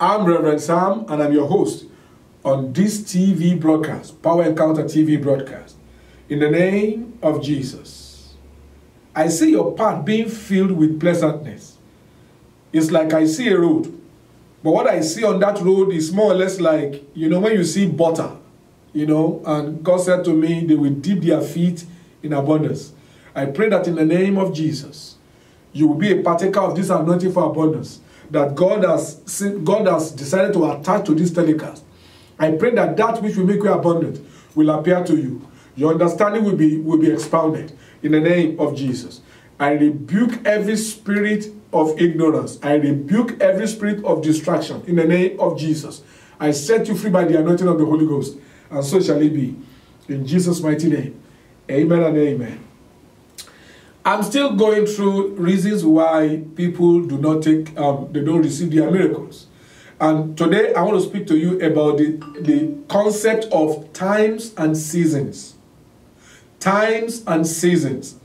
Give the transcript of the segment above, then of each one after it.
I'm Reverend Sam, and I'm your host on this TV broadcast, Power Encounter TV broadcast. In the name of Jesus, I see your path being filled with pleasantness. It's like I see a road, but what I see on that road is more or less like, when you see butter, and God said to me, they will dip their feet in abundance. I pray that in the name of Jesus, you will be a partaker of this anointing for abundance that God has decided to attach to this telecast. I pray that that which will make you abundant will appear to you. Your understanding will be expounded in the name of Jesus. I rebuke every spirit of ignorance. I rebuke every spirit of distraction in the name of Jesus. I set you free by the anointing of the Holy Ghost, and so shall it be. In Jesus' mighty name, amen and amen. I'm still going through reasons why people do not they don't receive their miracles. And today I want to speak to you about the concept of times and seasons. Times and seasons.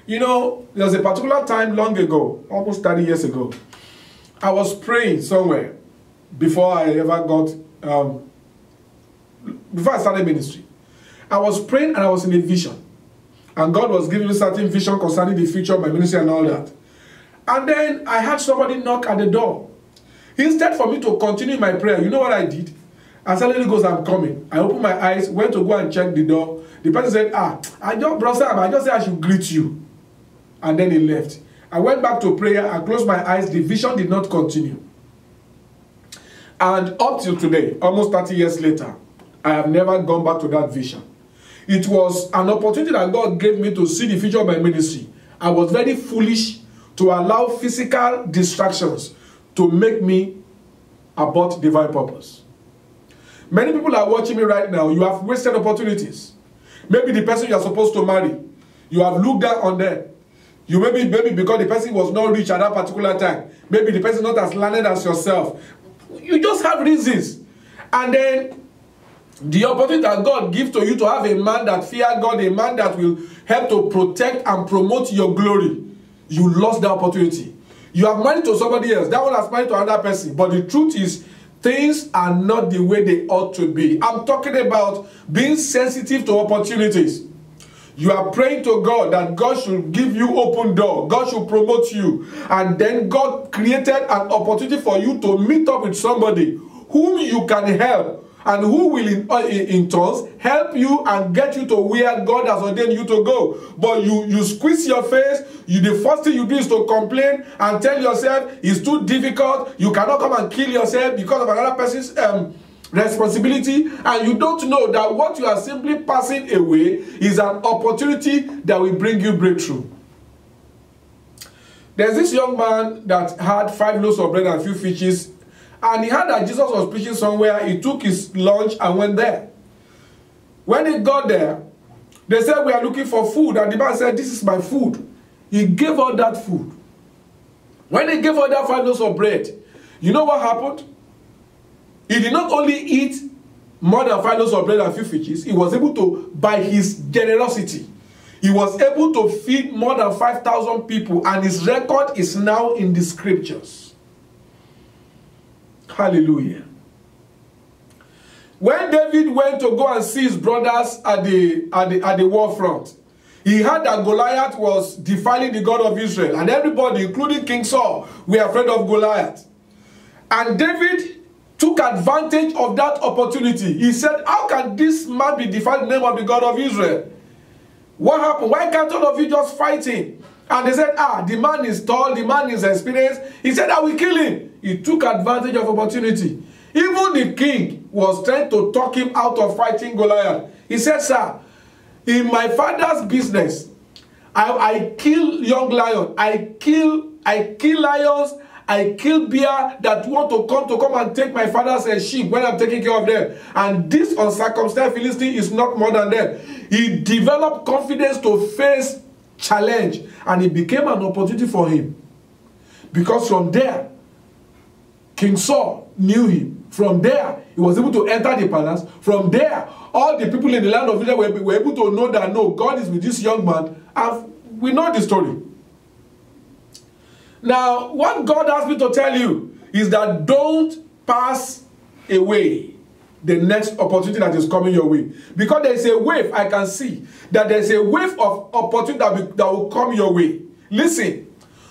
There's a particular time long ago, almost 30 years ago, I was praying somewhere before I ever before I started ministry. I was praying and I was in a vision. And God was giving me certain vision concerning the future of my ministry and all that. And then I had somebody knock at the door. Instead for me to continue my prayer, you know what I did? I said, Holy Ghost, I'm coming. I opened my eyes, went to go and check the door. The person said, I just said I should greet you. And then he left. I went back to prayer. I closed my eyes. The vision did not continue. And up till today, almost 30 years later, I have never gone back to that vision. It was an opportunity that God gave me to see the future of my ministry. I was very foolish to allow physical distractions to make me abort divine purpose. Many people are watching me right now. You have wasted opportunities. Maybe the person you are supposed to marry, you have looked down on them. You maybe because the person was not rich at that particular time. Maybe the person not as learned as yourself. You just have reasons. And then the opportunity that God gives to you to have a man that fears God, a man that will help to protect and promote your glory, you lost the opportunity. You have married to somebody else. That one has married to another person. But the truth is, things are not the way they ought to be. I'm talking about being sensitive to opportunities. You are praying to God that God should give you open door. God should promote you. And then God created an opportunity for you to meet up with somebody whom you can help. And who will in turns help you and get you to where God has ordained you to go. But you squeeze your face. The first thing you do is to complain and tell yourself it's too difficult. You cannot come and kill yourself because of another person's responsibility. And you don't know that what you are simply passing away is an opportunity that will bring you breakthrough. There's this young man that had 5 loaves of bread and a few fishes. And he heard that Jesus was preaching somewhere. He took his lunch and went there. When he got there, they said, we are looking for food. And the man said, this is my food. He gave all that food. When he gave all that 5 loaves of bread, you know what happened? He did not only eat more than 5 loaves of bread and a few fishes. He was able to, by his generosity, he was able to feed more than 5,000 people. And his record is now in the scriptures. Hallelujah. When David went to go and see his brothers at the war front, he heard that Goliath was defiling the God of Israel. And everybody, including King Saul, were afraid of Goliath. And David took advantage of that opportunity. He said, how can this man be defiling the name of the God of Israel? What happened? Why can't all of you just fight him? And they said, the man is tall, the man is experienced. He said, I will kill him. He took advantage of opportunity. Even the king was trying to talk him out of fighting Goliath. He said, sir, in my father's business, I kill young lions. I kill lions. I kill bear that want to come and take my father's sheep when I'm taking care of them. And this uncircumcised Philistine is not more than them. He developed confidence to face challenge, and it became an opportunity for him. Because from there, King Saul knew him. From there, he was able to enter the palace. From there, all the people in the land of Israel were able to know that, no, God is with this young man. And we know the story. Now, what God asked me to tell you is that don't pass away the next opportunity that is coming your way. Because there is a wave, I can see that there is a wave of opportunity that will come your way. Listen,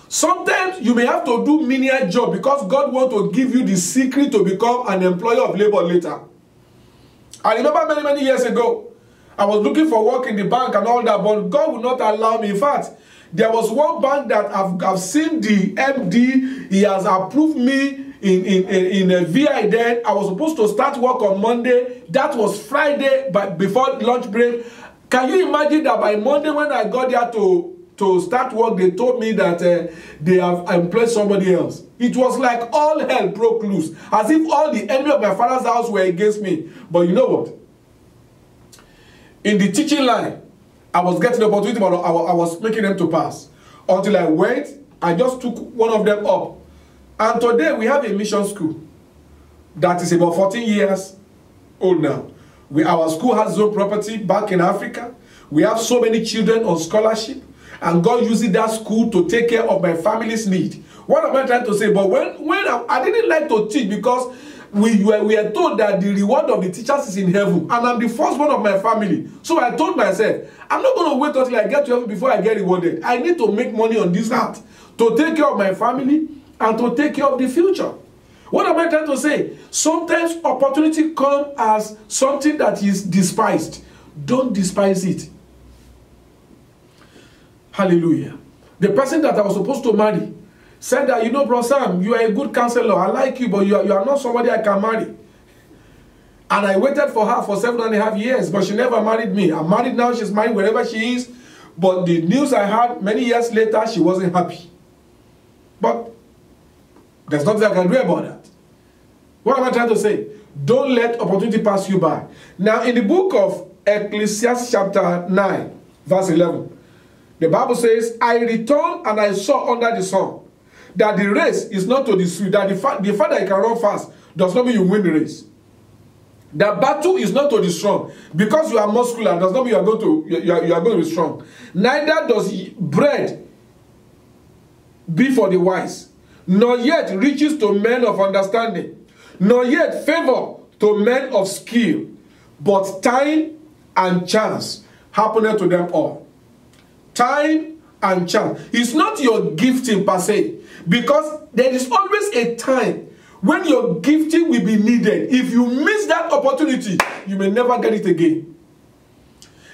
sometimes you may have to do menial job because God wants to give you the secret to become an employer of labor later. I remember many years ago, I was looking for work in the bank and all that, but God would not allow me. In fact, there was one bank that I've seen the MD, he has approved me in a VI then. I was supposed to start work on Monday. That was Friday, but before lunch break. Can you imagine that by Monday when I got there to start work, they told me that they have employed somebody else. It was like all hell broke loose, as if all the enemy of my father's house were against me. But you know what? In the teaching line, I was getting the opportunity, but I was making them to pass. Until I went, I just took one of them up. And today we have a mission school that is about 14 years old now. Our school has its own property back in Africa. We have so many children on scholarship. And God uses that school to take care of my family's need. What am I trying to say? But when I didn't like to teach because we are told that the reward of the teachers is in heaven. And I'm the first one of my family. So I told myself, I'm not going to wait until I get to heaven before I get rewarded. I need to make money on this earth to take care of my family and to take care of the future. What am I trying to say? Sometimes opportunity comes as something that is despised. Don't despise it. Hallelujah. The person that I was supposed to marry said that, you know, Bro Sam, you are a good counselor. I like you, but you are not somebody I can marry. And I waited for her for 7.5 years, but she never married me. I'm married now. She's married wherever she is. But the news I had many years later, she wasn't happy. But there's nothing I can do about that. What am I trying to say? Don't let opportunity pass you by. Now, in the book of Ecclesiastes chapter 9, verse 11, the Bible says, I returned and I saw under the sun that the race is not to the swift, that the fact that you can run fast does not mean you win the race. The battle is not to the strong. Because you are muscular does not mean you are going to be strong. Neither does bread be for the wise, nor yet riches to men of understanding, nor yet favor to men of skill, but time and chance happeneth to them all. Time and chance. It's not your gifting per se, because there is always a time when your gifting will be needed. If you miss that opportunity, you may never get it again.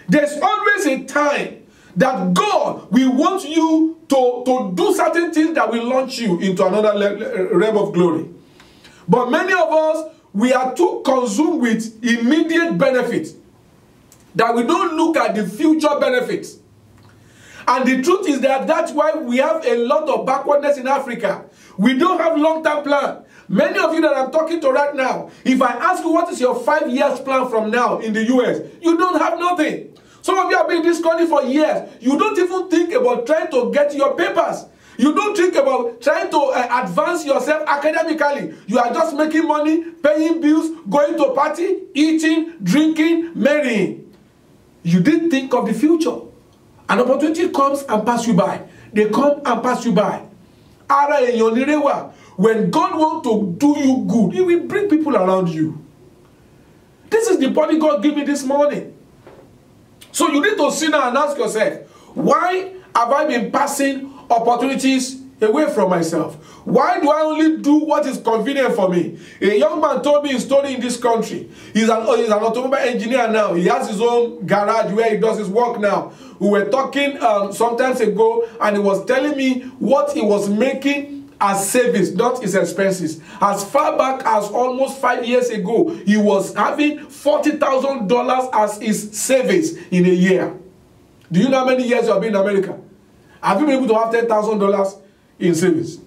There's always a time that God will want you to do certain things that will launch you into another realm of glory. But many of us, we are too consumed with immediate benefits that we don't look at the future benefits. And the truth is that that's why we have a lot of backwardness in Africa. We don't have long-term plan. Many of you that I'm talking to right now, if I ask you what is your 5 years plan from now in the US, you don't have nothing. Some of you have been in this country for years. You don't even think about trying to get your papers. You don't think about trying to advance yourself academically. You are just making money, paying bills, going to party, eating, drinking, marrying. You didn't think of the future. An opportunity comes and passes you by. They come and pass you by. When God wants to do you good, He will bring people around you. This is the body God gave me this morning. So you need to sit down and ask yourself, why have I been passing opportunities away from myself? Why do I only do what is convenient for me? A young man told me his story in this country. He's an automobile engineer now. He has his own garage where he does his work now. We were talking sometimes ago, and he was telling me what he was making as savings, not his expenses. As far back as almost 5 years ago, he was having $40,000 as his savings in a year. Do you know how many years you have been in America? Have you been able to have $10,000 in savings?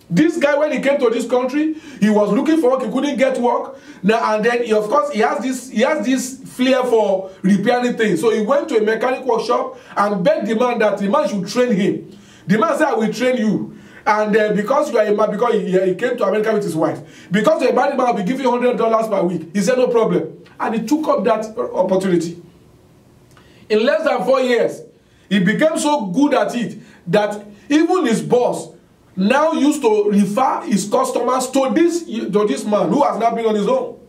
This guy, when he came to this country, he was looking for work. He couldn't get work. Now and then, of course, he has this flair for repairing things. So he went to a mechanic workshop and begged the man that the man should train him. The man said, "I will train you." And because you are a man, because he came to America with his wife, because you're a married man, I'll be giving you $100 per week. He said, "No problem." And he took up that opportunity. In less than 4 years, he became so good at it that even his boss now used to refer his customers to this man who has now been on his own.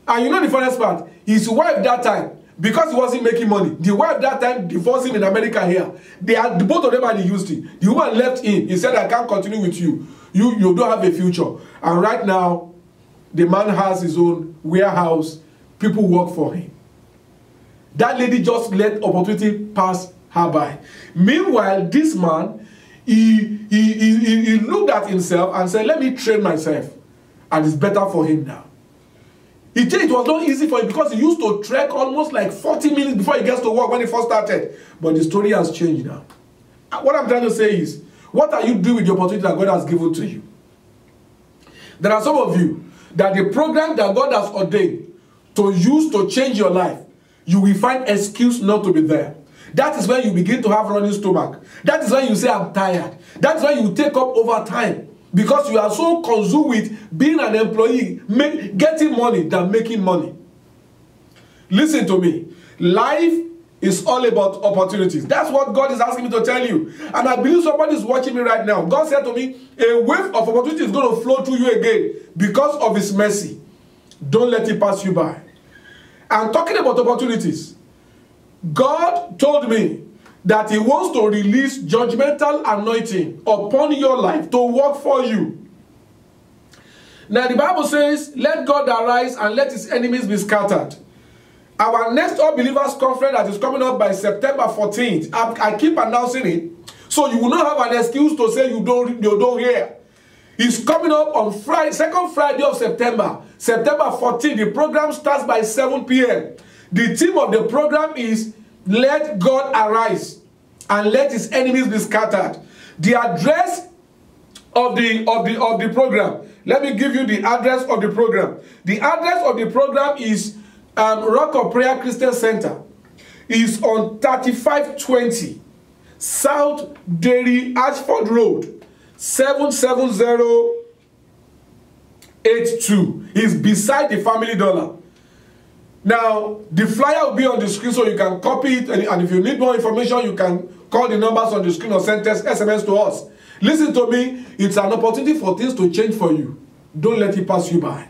And you know the funniest part? His wife that time, because he wasn't making money, the wife that time divorced him in America here. Both of them are in Houston. The woman left him. He said, I can't continue with you. You don't have a future. And right now, the man has his own warehouse. People work for him. That lady just let opportunity pass her by. Meanwhile, this man, he looked at himself and said, let me train myself. And it's better for him now. It was not easy for him because he used to trek almost like 40 minutes before he gets to work when he first started. But the story has changed now. What I'm trying to say is, what are you doing with the opportunity that God has given to you? There are some of you that the program that God has ordained to use to change your life, you will find excuse not to be there. That is when you begin to have running stomach. That is when you say, I'm tired. That's when you take up overtime. Because you are so consumed with being an employee, getting money than making money. Listen to me. Life is all about opportunities. That's what God is asking me to tell you. And I believe somebody is watching me right now. God said to me, a wave of opportunity is going to flow through you again because of his mercy. Don't let it pass you by. And talking about opportunities, God told me that he wants to release judgmental anointing upon your life to work for you. Now the Bible says, let God arise and let his enemies be scattered. Our next All Believers Conference that is coming up by September 14th, I keep announcing it, so you will not have an excuse to say you don't hear. It's coming up on Friday, second Friday of September, September 14th. The program starts by 7 p.m. The theme of the program is let God arise and let his enemies be scattered. The address of the program. Let me give you the address of the program. The address of the program is Rock of Prayer Christian Center. It's on 3520 South Derry Ashford Road, 77082. It's beside the Family Dollar. Now, the flyer will be on the screen so you can copy it. And if you need more information, you can call the numbers on the screen or send SMS to us. Listen to me. It's an opportunity for things to change for you. Don't let it pass you by.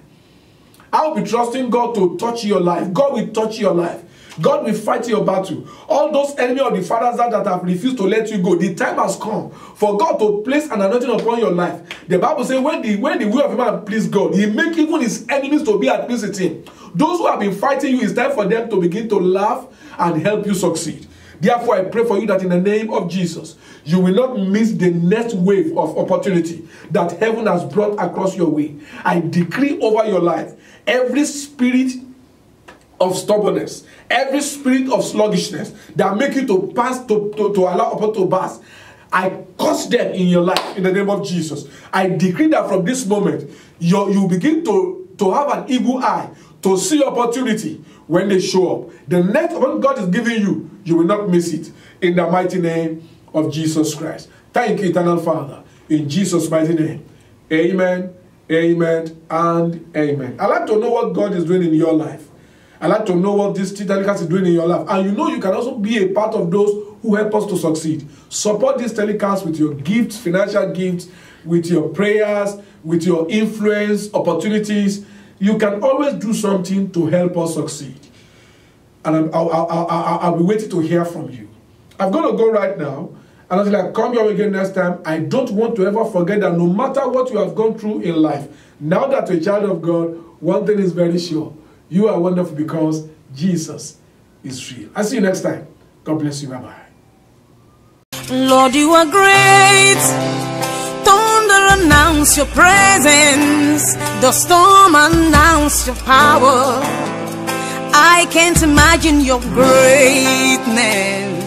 I'll be trusting God to touch your life. God will touch your life. God will fight your battle. All those enemies of the fathers that have refused to let you go, the time has come for God to place an anointing upon your life. The Bible says when the will of a man please God, he makes even his enemies to be at peace with him. Those who have been fighting you, it's time for them to begin to laugh and help you succeed. Therefore, I pray for you that in the name of Jesus, you will not miss the next wave of opportunity that heaven has brought across your way. I decree over your life, every spirit of stubbornness, every spirit of sluggishness that make you to pass, to allow upon to pass, I curse them in your life in the name of Jesus. I decree that from this moment, you begin to have an eagle eye to see opportunity when they show up. The next one God is giving you, you will not miss it. In the mighty name of Jesus Christ. Thank you, Eternal Father. In Jesus' mighty name. Amen, amen, and amen. I'd like to know what God is doing in your life. I'd like to know what this telecast is doing in your life. And you know you can also be a part of those who help us to succeed. Support this telecast with your gifts, financial gifts, with your prayers, with your influence, opportunities. You can always do something to help us succeed. And I'll be waiting to hear from you. I'm going to go right now. And until I come here again next time, I don't want to ever forget that no matter what you have gone through in life, now that you're a child of God, one thing is very sure. You are wonderful because Jesus is real. I'll see you next time. God bless you. Bye-bye. Lord, you are great. Thunder announce your presence. The storm announce your power. I can't imagine your greatness.